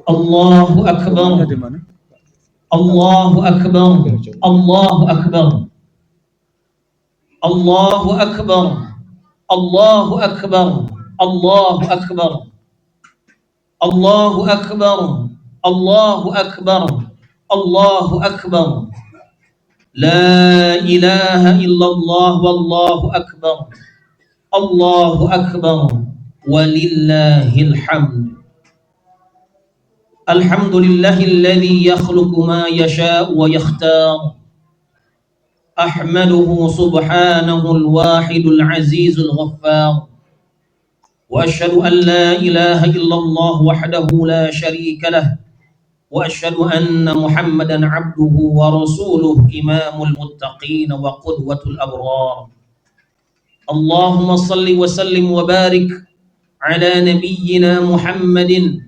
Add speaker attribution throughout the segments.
Speaker 1: Allahu Akbar. Allahu Akbar. Allahu Akbar. Allahu Akbar. Allahu Akbar. Allahu Akbar. Allahu Akbar. Allahu Akbar. Allahu Akbar. La ilaha illallah wallahu akbar. Allahu akbar. Walillahil hamd. Alhamdulillahilladzi yakhluqu ma yasha'u wa yakhtar. Ahmaduhu subhanahu al-wahidul azizul ghaffar. Wa asyhadu an la ilaha illallah wahdahu la syarika lah. وأشهد أن محمدا عبده ورسوله إمام المتقين وقدوة الأبرار اللهم صل وسلم وبارك على نبينا محمد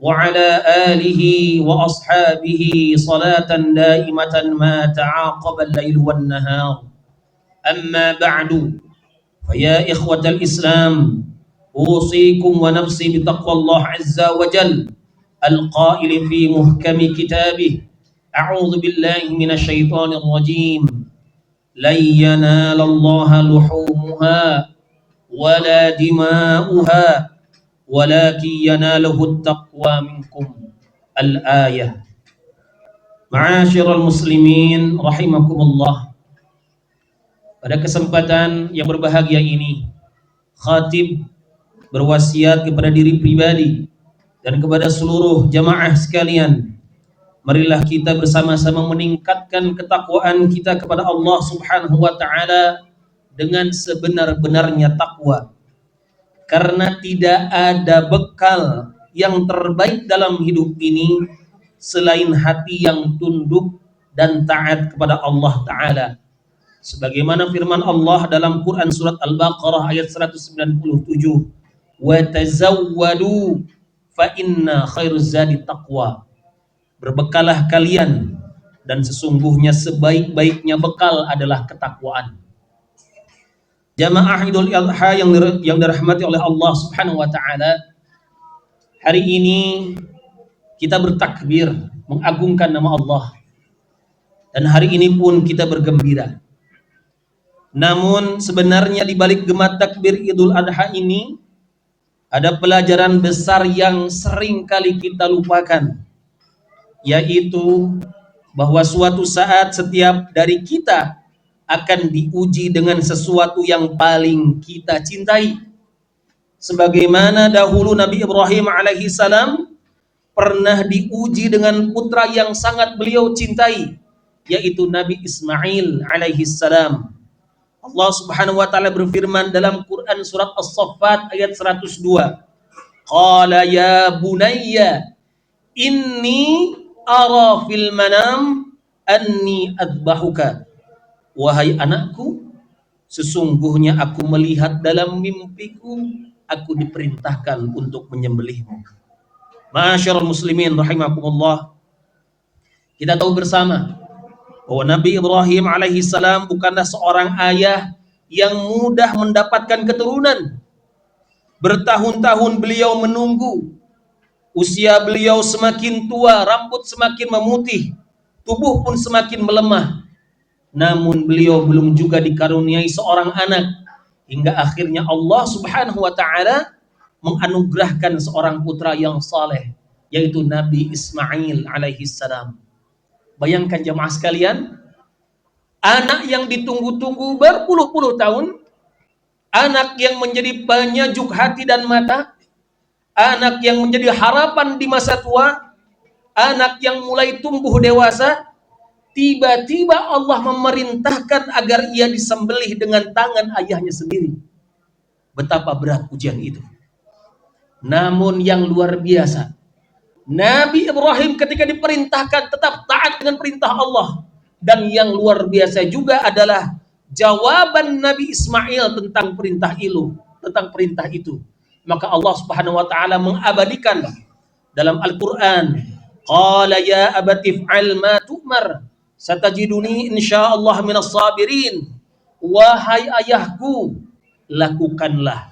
Speaker 1: وعلى آله وأصحابه صلاة دائمة ما تعاقب الليل والنهار أما بعد فيا إخوة الإسلام أوصيكم ونفسي بتقوى الله عز وجل القائل في محكم كتابه أعوذ بالله من الشيطان الرجيم لن ينال الله لحومها ولا دماؤها ولكن يناله التقوى منكم الآية معاشر المسلمين رحمكم الله. Pada kesempatan yang berbahagia ini, khatib berwasiat kepada diri pribadi dan kepada seluruh jamaah sekalian, marilah kita bersama-sama meningkatkan ketakwaan kita kepada Allah Subhanahu wa taala dengan sebenar-benarnya takwa. Karena tidak ada bekal yang terbaik dalam hidup ini selain hati yang tunduk dan taat kepada Allah taala. Sebagaimana firman Allah dalam Quran surat Al-Baqarah ayat 197, "Wa tazawwadu fa inna khairuz zadi taqwa." Berbekalah kalian dan sesungguhnya sebaik-baiknya bekal adalah ketakwaan. Jamaah Idul Adha yang dirahmati oleh Allah Subhanahu wa taala, hari ini kita bertakbir mengagungkan nama Allah. Dan hari ini pun kita bergembira. Namun sebenarnya di balik gema takbir Idul Adha ini ada pelajaran besar yang sering kali kita lupakan, yaitu bahwa suatu saat setiap dari kita akan diuji dengan sesuatu yang paling kita cintai. Sebagaimana dahulu Nabi Ibrahim alaihi salam pernah diuji dengan putra yang sangat beliau cintai, yaitu Nabi Ismail alaihi salam. Allah Subhanahu wa taala berfirman dalam Quran surat As-Saffat ayat 102. Qala ya bunayya inni ara fil manam anni adbahuka. Wahai anakku, sesungguhnya aku melihat dalam mimpiku aku diperintahkan untuk menyembelihmu. Ma'asyiral muslimin rahimakumullah. Kita tahu bersama bahwa Nabi Ibrahim alaihi salam bukanlah seorang ayah yang mudah mendapatkan keturunan. Bertahun-tahun beliau menunggu. Usia beliau semakin tua, rambut semakin memutih, tubuh pun semakin melemah. Namun beliau belum juga dikaruniai seorang anak, hingga akhirnya Allah Subhanahu wa taala menganugerahkan seorang putra yang saleh, yaitu Nabi Ismail alaihi salam. Bayangkan jemaah sekalian, anak yang ditunggu-tunggu berpuluh-puluh tahun, anak yang menjadi penyejuk hati dan mata, anak yang menjadi harapan di masa tua, anak yang mulai tumbuh dewasa, tiba-tiba Allah memerintahkan agar ia disembelih dengan tangan ayahnya sendiri. Betapa berat ujian itu. Namun yang luar biasa, Nabi Ibrahim ketika diperintahkan tetap taat dengan perintah Allah. Dan yang luar biasa juga adalah jawaban Nabi Ismail tentang perintah itu. Maka Allah Subhanahu wa taala mengabadikan dalam Al-Qur'an, qala ya abati fa'al ma tu'mar satajiduni insyaallah minas sabirin. Wahai ayahku, lakukanlah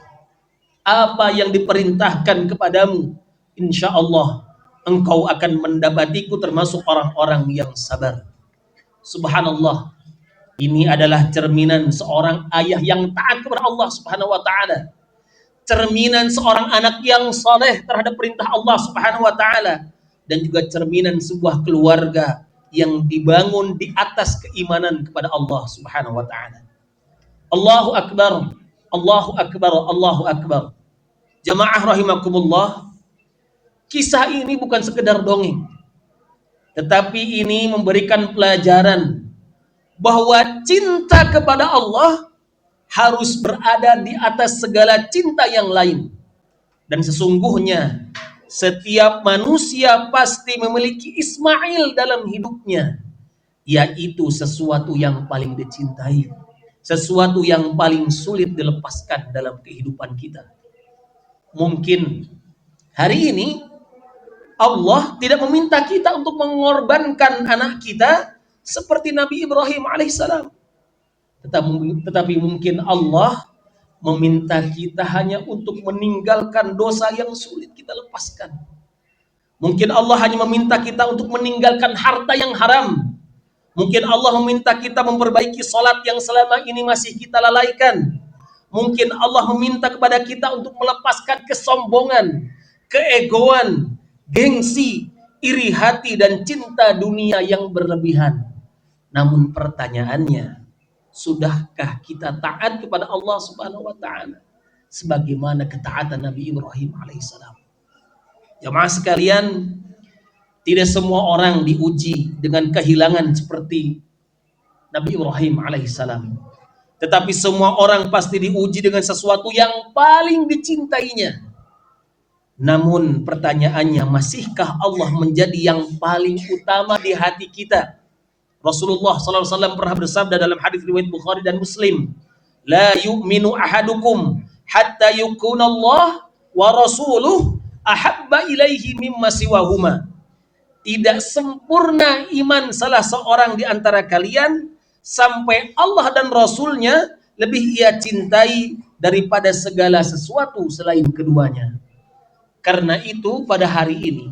Speaker 1: apa yang diperintahkan kepadamu, insya Allah engkau akan mendapatiku termasuk orang-orang yang sabar. Subhanallah, ini adalah cerminan seorang ayah yang taat kepada Allah Subhanahu wa taala. Cerminan seorang anak yang saleh terhadap perintah Allah Subhanahu wa taala, dan juga cerminan sebuah keluarga yang dibangun di atas keimanan kepada Allah Subhanahu wa taala. Allahu akbar, Allahu akbar, Allahu akbar. Jamaah rahimakumullah, kisah ini bukan sekedar dongeng, tetapi ini memberikan pelajaran bahwa cinta kepada Allah harus berada di atas segala cinta yang lain. Dan sesungguhnya setiap manusia pasti memiliki Ismail dalam hidupnya, yaitu sesuatu yang paling dicintai, sesuatu yang paling sulit dilepaskan dalam kehidupan kita. Mungkin hari ini Allah tidak meminta kita untuk mengorbankan anak kita seperti Nabi Ibrahim alaihissalam. Tetapi mungkin Allah meminta kita hanya untuk meninggalkan dosa yang sulit kita lepaskan. Mungkin Allah hanya meminta kita untuk meninggalkan harta yang haram. Mungkin Allah meminta kita memperbaiki salat yang selama ini masih kita lalaikan. Mungkin Allah meminta kepada kita untuk melepaskan kesombongan, keegoan, gengsi, iri hati, dan cinta dunia yang berlebihan. Namun pertanyaannya, sudahkah kita taat kepada Allah Subhanahu wa taala sebagaimana ketaatan Nabi Ibrahim alaihissalam? Jamaah sekalian, tidak semua orang diuji dengan kehilangan seperti Nabi Ibrahim alaihissalam. Tetapi semua orang pasti diuji dengan sesuatu yang paling dicintainya. Namun pertanyaannya, masihkah Allah menjadi yang paling utama di hati kita? Rasulullah SAW pernah bersabda dalam hadis riwayat Bukhari dan Muslim, la yu'minu ahadukum hatta yakuna Allah wa rasuluh ahabba ilaihi mimma siwahuma. Tidak sempurna iman salah seorang di antara kalian sampai Allah dan Rasulnya lebih ia cintai daripada segala sesuatu selain keduanya. Karena itu pada hari ini,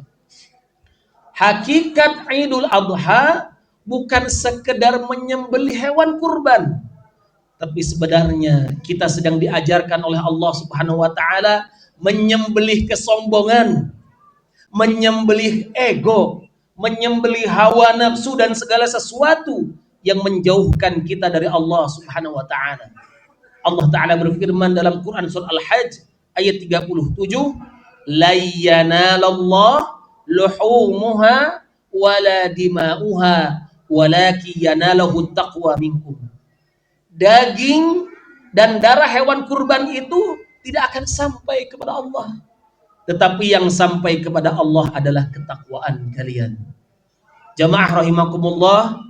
Speaker 1: hakikat Idul Adha bukan sekedar menyembelih hewan kurban, tapi sebenarnya kita sedang diajarkan oleh Allah Subhanahu wa taala menyembelih kesombongan, menyembelih ego, menyembelih hawa nafsu dan segala sesuatu yang menjauhkan kita dari Allah Subhanahu wa taala. Allah taala berfirman dalam Quran surah Al-Hajj ayat 37, la yanalallah luhumuha wala dima'uha walaki yanalahu taqwa minkum. Daging dan darah hewan kurban itu tidak akan sampai kepada Allah, tetapi yang sampai kepada Allah adalah ketakwaan kalian. Jamaah rahimakumullah,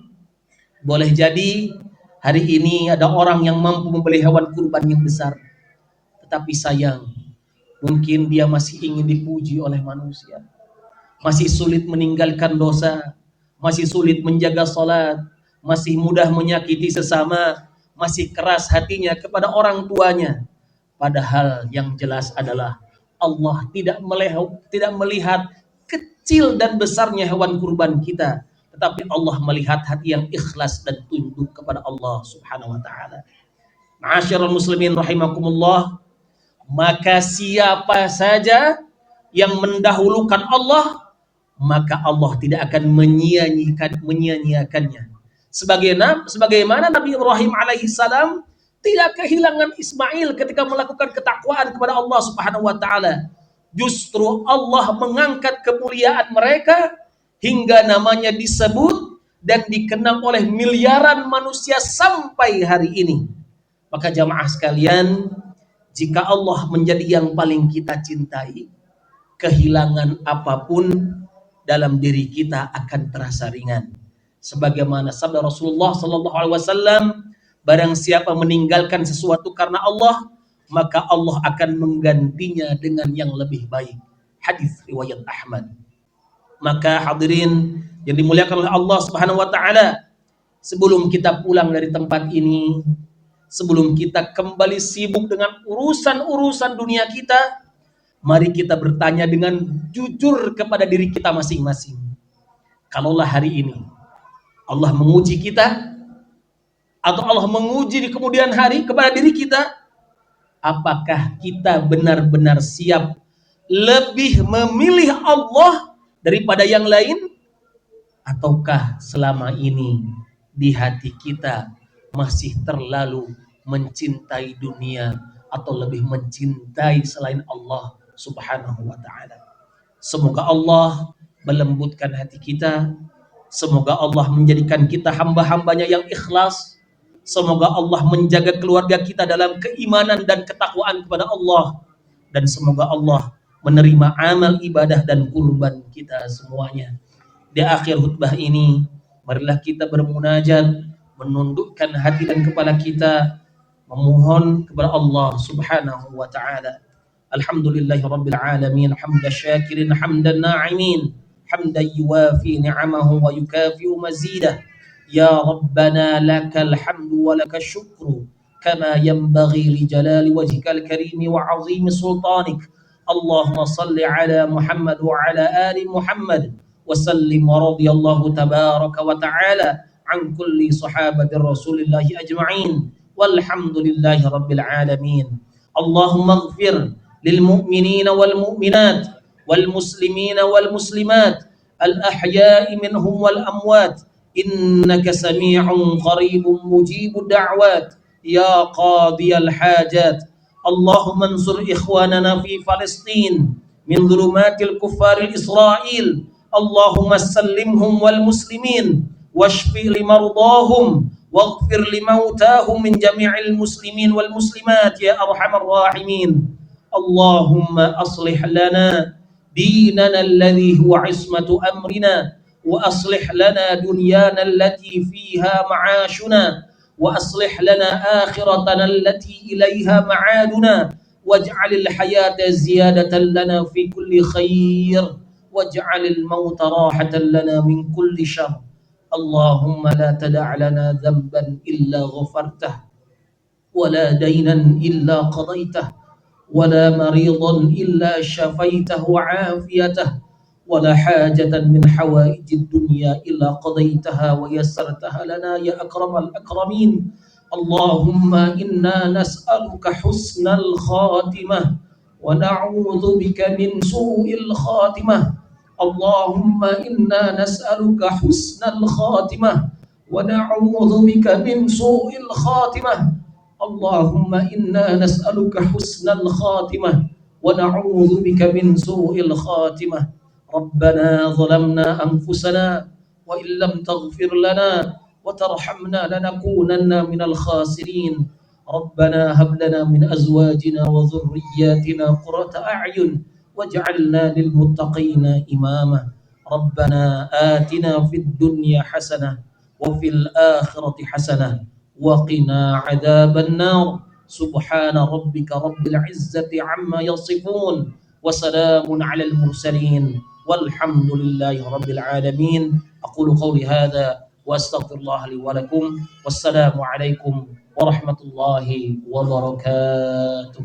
Speaker 1: boleh jadi hari ini ada orang yang mampu membeli hewan kurban yang besar, tetapi sayang, mungkin dia masih ingin dipuji oleh manusia, masih sulit meninggalkan dosa, masih sulit menjaga salat, masih mudah menyakiti sesama, masih keras hatinya kepada orang tuanya. Padahal yang jelas adalah Allah tidak melihat kecil dan besarnya hewan kurban kita, tetapi Allah melihat hati yang ikhlas dan tunduk kepada Allah Subhanahu wa taala. Ma'asyiral muslimin rahimakumullah, maka siapa saja yang mendahulukan Allah, maka Allah tidak akan menyia-nyiakannya. Sebagaimana Nabi Ibrahim alaihissalam tidak kehilangan Ismail ketika melakukan ketakwaan kepada Allah Subhanahu wa taala. Justru Allah mengangkat kemuliaan mereka hingga namanya disebut dan dikenang oleh miliaran manusia sampai hari ini. Maka jamaah sekalian, jika Allah menjadi yang paling kita cintai, kehilangan apapun dalam diri kita akan terasa ringan. Sebagaimana sabda Rasulullah sallallahu alaihi wasallam, barang siapa meninggalkan sesuatu karena Allah, maka Allah akan menggantinya dengan yang lebih baik. Hadis riwayat Ahmad. Maka hadirin yang dimuliakan oleh Allah Subhanahu wa taala, sebelum kita pulang dari tempat ini, sebelum kita kembali sibuk dengan urusan-urusan dunia kita, Mari kita bertanya dengan jujur kepada diri kita masing-masing. Kalaulah hari ini Allah menguji kita, atau Allah menguji di kemudian hari kepada diri kita, apakah kita benar-benar siap lebih memilih Allah daripada yang lain? Ataukah selama ini di hati kita masih terlalu mencintai dunia atau lebih mencintai selain Allah Subhanahu wa ta'ala? Semoga Allah melembutkan hati kita. Semoga Allah menjadikan kita hamba-hambanya yang ikhlas. Semoga Allah menjaga keluarga kita dalam keimanan dan ketakwaan kepada Allah. Dan semoga Allah menerima amal ibadah dan kurban kita semuanya. Di akhir khutbah ini, marilah kita bermunajat, menundukkan hati dan kepala kita, memohon kepada Allah Subhanahu wa ta'ala. Alhamdulillahi Rabbil Alamin, hamda syakirin, hamdan na'imin, hamdan yuwafi ni'amahu wa yukafi'u mazidah. Ya Rabbana lakal hamdu wa lakal syukru, kama yanbaghi li jalali wajhikal karimi wa azimi sultanik. Allahumma salli ala Muhammad wa ala ali Muhammad, wa sallim wa radiyallahu tabaraka wa ta'ala an kulli sahabati rasulillahi ajma'in, walhamdulillahi Rabbil Alamin. Allahumma ighfir للمؤمنين والمؤمنات والمسلمين والمسلمات الأحياء منهم والأموات إنك سميع قريب مجيب الدعوات يا قاضي الحاجات. اللهم انصر إخواننا في فلسطين من ظلمات الكفار الإسرائيل. اللهم سلمهم والمسلمين واشف لمرضاهم واغفر لموتاهم من جميع المسلمين والمسلمات يا أرحم الراحمين. اللهم أصلح لنا ديننا الذي هو عصمة أمرنا، وأصلح لنا دنيانا التي فيها معاشنا، وأصلح لنا آخرتنا التي إليها معادنا، واجعل الحياة زيادة لنا في كل خير، واجعل الموت راحة لنا من كل شر. اللهم لا تدع لنا ذنبا إلا غفرته، ولا دينا إلا قضيته، ولا مريضا إلا شفيته وعافيته، ولا حاجة من حوائج الدنيا إلا قضيتها ويسرتها لنا يا أكرم الأكرمين. اللهم إنا نسألك حسن الخاتمة ونعوذ بك من سوء الخاتمة. اللهم إنا نسألك حسن الخاتمة ونعوذ بك من سوء الخاتمة. اللهم إنا نسألك حسن الخاتمة ونعوذ بك من سوء الخاتمة. ربنا ظلمنا أنفسنا وإن لم تغفر لنا وترحمنا لنكونن من الخاسرين. ربنا هب لنا من أزواجنا وذرياتنا قرة أعين واجعلنا للمتقين إماما. ربنا آتنا في الدنيا حسنة وفي الآخرة حسنة وقنا عذاب النار. سبحان ربك رب العزة عما يصفون وسلام على المرسلين والحمد لله رب العالمين. أقول قولي هذا وأستغفر الله لي ولكم، والسلام عليكم ورحمة الله وبركاته.